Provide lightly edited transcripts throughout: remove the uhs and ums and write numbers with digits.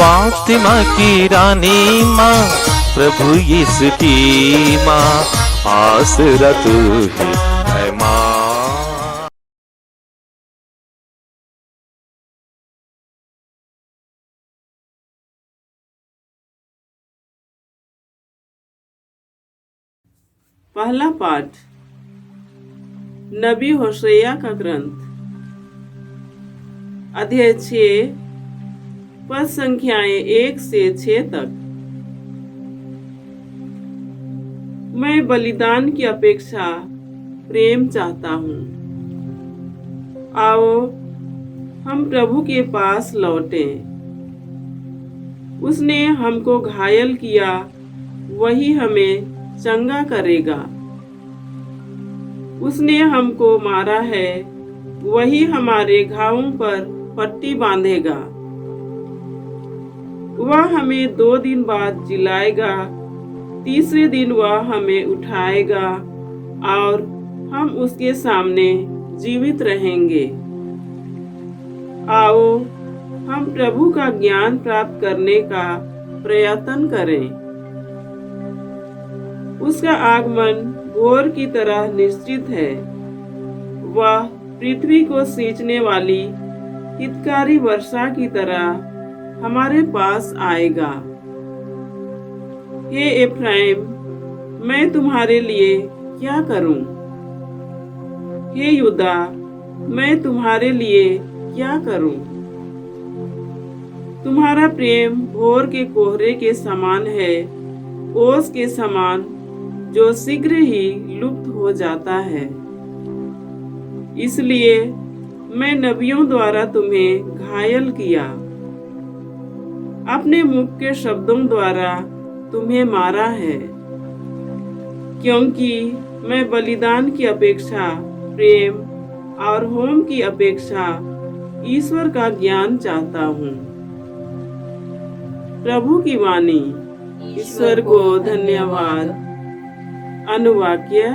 फातिमा की रानी माँ, प्रभु यीशु की माँ, आसरा तू ही है माँ। पहला पाठ नबी होशैया का ग्रंथ, अध्याय 6, पद संख्याएं 1 से 6 तक। मैं बलिदान की अपेक्षा प्रेम चाहता हूँ। आओ हम प्रभु के पास लौटें। उसने हमको घायल किया, वही हमें चंगा करेगा। उसने हमको मारा है, वही हमारे घावों पर पट्टी बांधेगा। वह हमें 2 दिन बाद जिलाएगा, तीसरे दिन वह हमें उठाएगा और हम उसके सामने जीवित रहेंगे। आओ हम प्रभु का ज्ञान प्राप्त करने का प्रयत्न करें। उसका आगमन भोर की तरह निश्चित है। वह पृथ्वी को सींचने वाली हितकारी वर्षा की तरह हमारे पास आएगा। हे एफ्राइम, मैं तुम्हारे लिए क्या करूं? हे यूदा, मैं तुम्हारे लिए क्या करूं? तुम्हारा प्रेम भोर के कोहरे के समान है, ओस के समान जो शीघ्र ही लुप्त हो जाता है। इसलिए मैं नबियों द्वारा तुम्हें घायल किया, अपने मुख के शब्दों द्वारा तुम्हें मारा है, क्योंकि मैं बलिदान की अपेक्षा प्रेम और होम की अपेक्षा ईश्वर का ज्ञान चाहता हूँ। प्रभु की वाणी। ईश्वर को धन्यवाद। अनुवाक्य।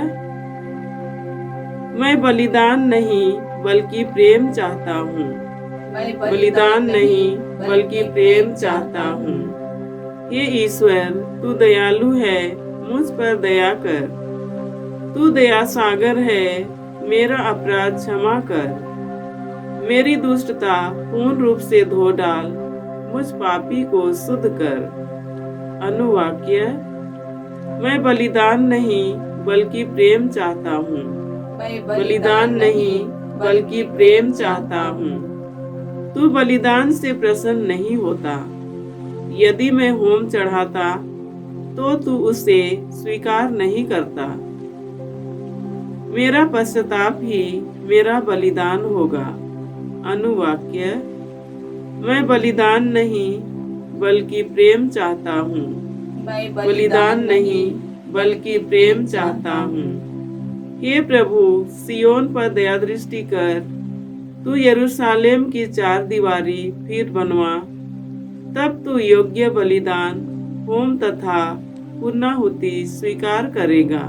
मैं बलिदान नहीं बल्कि प्रेम चाहता हूँ। बलिदान नहीं बल्कि प्रेम चाहता हूँ। हे ईश्वर, तू दयालु है, मुझ पर दया कर। तू दया सागर है, मेरा अपराध क्षमा कर। मेरी दुष्टता पूर्ण रूप से धो डाल, मुझ पापी को शुद्ध कर। अनुवाक्य। मैं बलिदान नहीं बल्कि प्रेम चाहता हूँ। बलिदान नहीं बल्कि प्रेम चाहता हूँ। तू बलिदान से प्रसन्न नहीं होता। यदि मैं होम चढ़ाता तो तू उसे स्वीकार नहीं करता। मेरा पश्चाताप ही मेरा बलिदान होगा। अनुवाक्य। मैं बलिदान नहीं बल्कि प्रेम चाहता हूँ। बलिदान नहीं बल्कि प्रेम चाहता हूँ। हे प्रभु, सियोन पर दया दृष्टि कर। तू यरूशलेम की 4 दीवारी फिर बनवा। तब तू योग्य बलिदान, होम तथा पुर्णाहुति स्वीकार करेगा।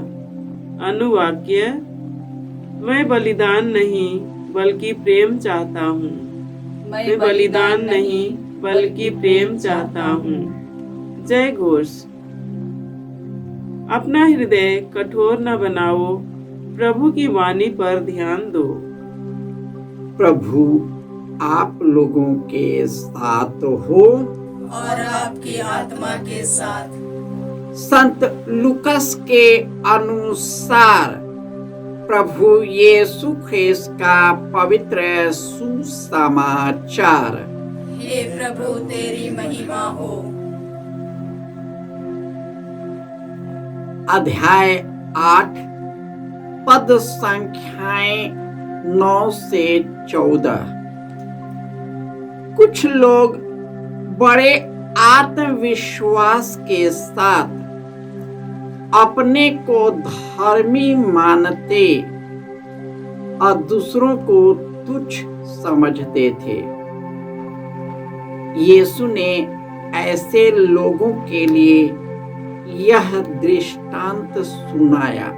अनुवाक्य। मैं बलिदान नहीं बल्कि प्रेम चाहता हूँ। मैं बलिदान नहीं बल्कि प्रेम चाहता हूँ। जय घोष। अपना हृदय कठोर न बनाओ, प्रभु की वाणी पर ध्यान दो। प्रभु आप लोगों के साथ हो और आपकी आत्मा के साथ। संत लूकस के अनुसार प्रभु यीशु ख्रिस्त का पवित्र सुसमाचार। हे प्रभु, तेरी महिमा हो। अध्याय 8, पद संख्याएं 9 से 14। कुछ लोग बड़े आत्मविश्वास के साथ अपने को धर्मी मानते और दूसरों को तुच्छ समझते थे। यीशु ने ऐसे लोगों के लिए यह दृष्टांत सुनाया।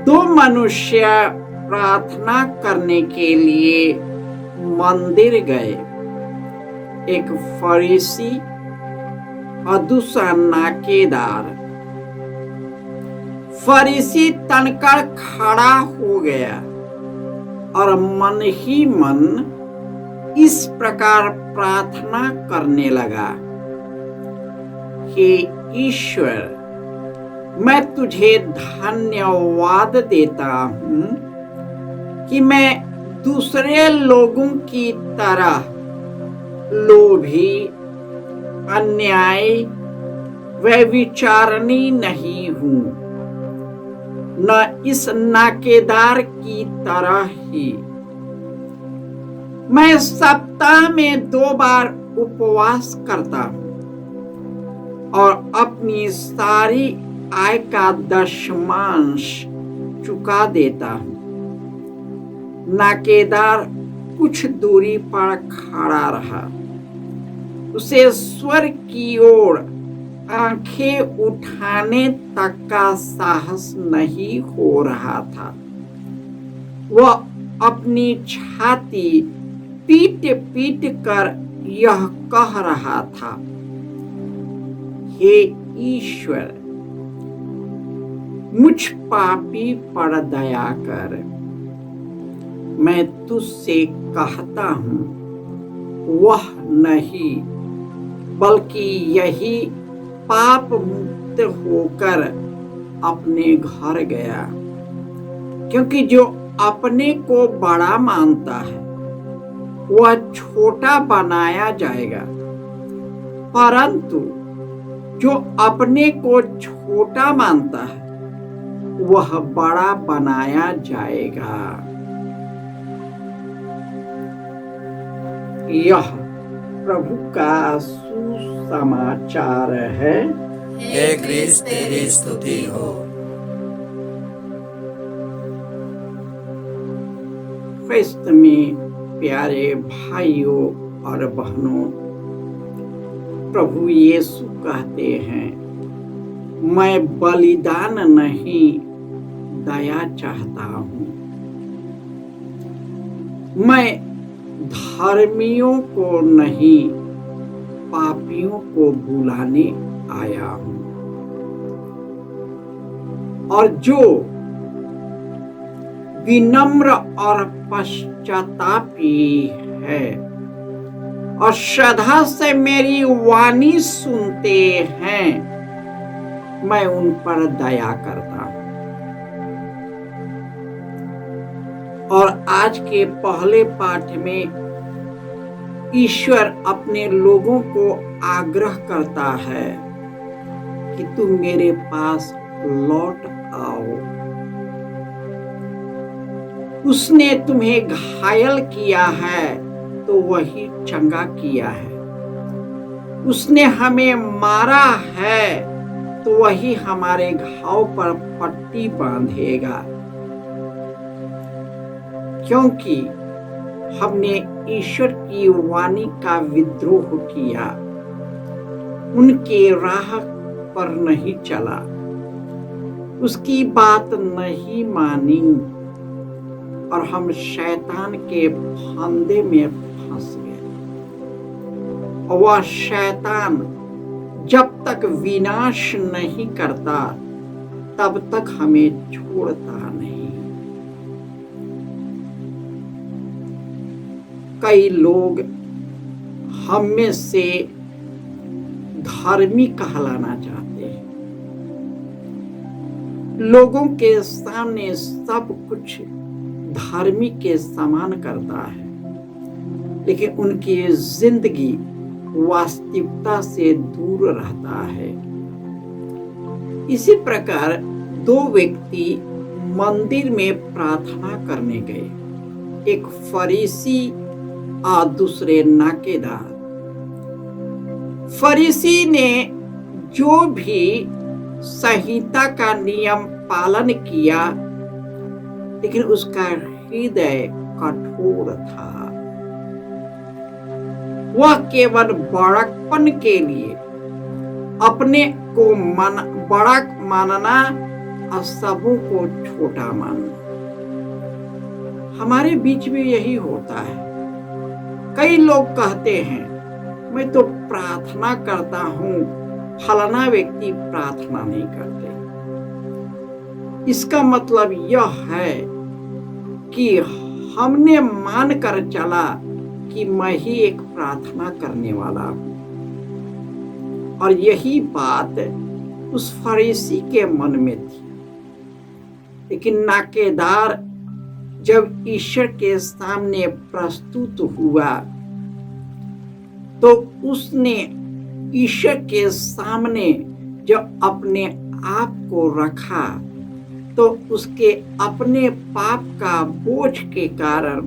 2 मनुष्य प्रार्थना करने के लिए मंदिर गए। एक फरीसी और दूसरा नाकेदार। फरीसी तनकर खड़ा हो गया और मन ही मन इस प्रकार प्रार्थना करने लगा, हे ईश्वर, मैं तुझे धन्यवाद देता हूं कि मैं दूसरे लोगों की तरह लोभी, अन्यायी व विचारणी नहीं हूं, न इस नाकेदार की तरह ही। मैं सप्ताह में 2 बार उपवास करता हूं और अपनी सारी आय का 10वांश चुका देता हूं। नाकेदार कुछ दूरी पर खड़ा रहा। उसे स्वर्ग की ओर आंखें उठाने तक का साहस नहीं हो रहा था। वह अपनी छाती पीट पीट कर यह कह रहा था, हे ईश्वर, मुझ पापी पर दया कर। मैं तुझसे कहता हूं, वह नहीं बल्कि यही पाप मुक्त होकर अपने घर गया, क्योंकि जो अपने को बड़ा मानता है वह छोटा बनाया जाएगा, परंतु जो अपने को छोटा मानता है वह बड़ा बनाया जाएगा। यह प्रभु का सुसमाचार है। हे क्रिस्त तेरी स्तुति हो। क्रिस्त में प्यारे भाइयों और बहनों, प्रभु यीशु कहते हैं, मैं बलिदान नहीं, दया चाहता हूं। मैं धर्मियों को नहीं, पापियों को बुलाने आया हूं। और जो विनम्र और पश्चातापी है और श्रद्धा से मेरी वाणी सुनते हैं, मैं उन पर दया करता हूं। और आज के पहले पाठ में ईश्वर अपने लोगों को आग्रह करता है कि तुम मेरे पास लौट आओ। उसने तुम्हें घायल किया है तो वही चंगा किया है। उसने हमें मारा है तो वही हमारे घाव पर पट्टी बांधेगा, क्योंकि हमने ईश्वर की वाणी का विद्रोह किया, उनके राह पर नहीं चला, उसकी बात नहीं मानी और हम शैतान के फंदे में फंस गए। और वह शैतान जब तक विनाश नहीं करता तब तक हमें छोड़ता नहीं। कई लोग हम में से धर्मी कहलाना चाहते हैं, लोगों के सामने सब कुछ धार्मिक के समान करता है, लेकिन उनकी जिंदगी वास्तविकता से दूर रहता है। इसी प्रकार 2 व्यक्ति मंदिर में प्रार्थना करने गए, एक फरीसी और दूसरे नाकेदार। फरीसी ने जो भी संहिता का नियम पालन किया, लेकिन उसका हृदय कठोर था। वह केवल बड़कपन के लिए अपने को बड़ा मानना और सबों को छोटा मानना। हमारे बीच में यही होता है। कई लोग कहते हैं मैं तो प्रार्थना करता हूँ, फलाना व्यक्ति प्रार्थना नहीं करते। इसका मतलब यह है कि हमने मान कर चला कि मैं ही एक प्रार्थना करने वाला हूँ। और यही बात उस फरीसी के मन में थी। लेकिन नाकेदार जब ईश्वर के सामने प्रस्तुत हुआ तो उसने ईश्वर के सामने जब अपने आप को रखा तो उसके अपने पाप का बोझ के कारण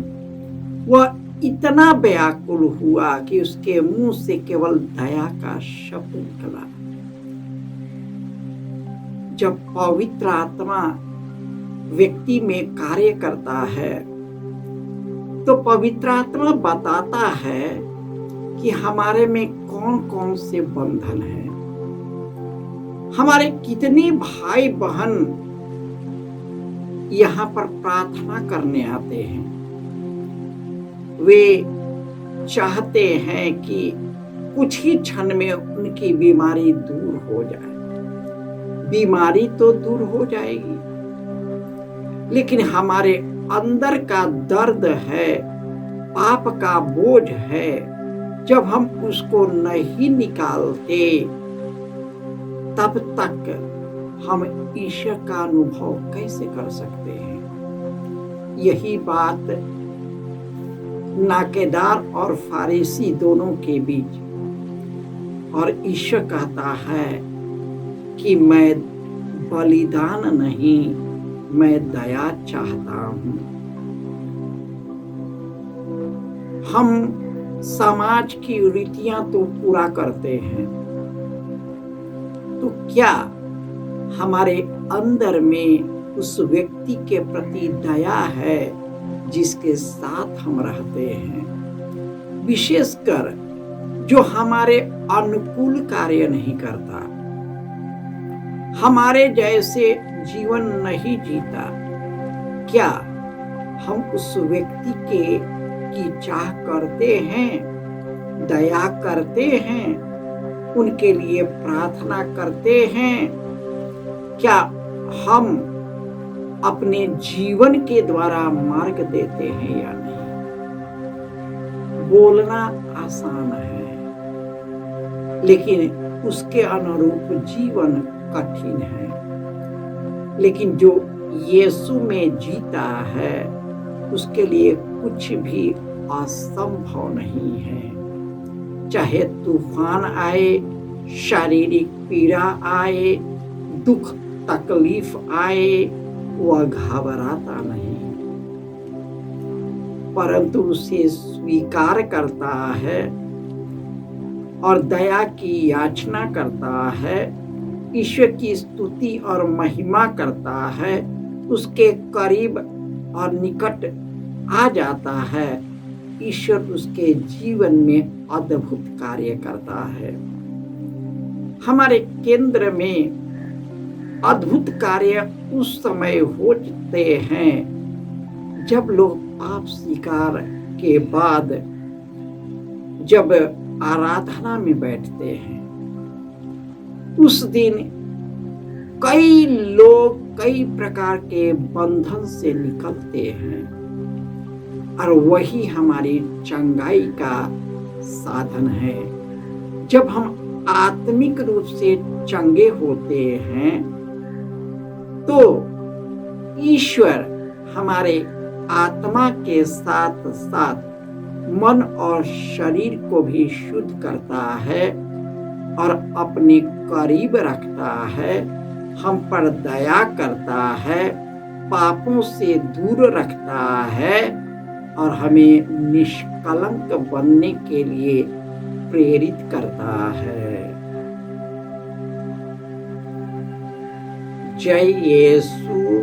वह इतना व्याकुल हुआ कि उसके मुंह से केवल दया का शब्द निकला। जब पवित्र आत्मा व्यक्ति में कार्य करता है तो पवित्र आत्मा बताता है कि हमारे में कौन कौन से बंधन हैं, हमारे कितने भाई बहन यहाँ पर प्रार्थना करने आते हैं। वे चाहते हैं कि कुछ ही क्षण में उनकी बीमारी दूर हो जाए। बीमारी तो दूर हो जाएगी, लेकिन हमारे अंदर का दर्द है, पाप का बोझ है, जब हम उसको नहीं निकालते तब तक हम ईश्वर का अनुभव कैसे कर सकते हैं। यही बात नाकेदार और फारिसी दोनों के बीच। और ईश्वर कहता है कि मैं बलिदान नहीं, मैं दया चाहता हूं। हम समाज की रीतियां तो पूरा करते हैं, तो क्या हमारे अंदर में उस व्यक्ति के प्रति दया है जिसके साथ हम रहते हैं, विशेषकर जो हमारे अनुकूल कार्य नहीं करता, हमारे जैसे जीवन नहीं जीता? क्या हम उस व्यक्ति की चाह करते हैं, दया करते हैं, उनके लिए प्रार्थना करते हैं? क्या हम अपने जीवन के द्वारा मार्ग देते हैं या नहीं? बोलना आसान है, लेकिन उसके अनुरूप जीवन कठिन है। लेकिन जो यीशु में जीता है उसके लिए कुछ भी असंभव नहीं है। चाहे तूफान आए, शारीरिक पीड़ा आए, दुख तकलीफ आए, वह घबराता नहीं, परंतु उसे स्वीकार करता है और दया की याचना करता है, ईश्वर की स्तुति और महिमा करता है, उसके करीब और निकट आ जाता है। ईश्वर उसके जीवन में अद्भुत कार्य करता है। हमारे केंद्र में अद्भुत कार्य उस समय होते हैं जब लोग पाप स्वीकार के बाद जब आराधना में बैठते हैं। उस दिन कई लोग कई प्रकार के बंधन से निकलते हैं और वही हमारी चंगाई का साधन है। जब हम आत्मिक रूप से चंगे होते हैं तो ईश्वर हमारे आत्मा के साथ साथ मन और शरीर को भी शुद्ध करता है और अपने करीब रखता है, हम पर दया करता है, पापों से दूर रखता है और हमें निष्कलंक बनने के लिए प्रेरित करता है। जय यीशु।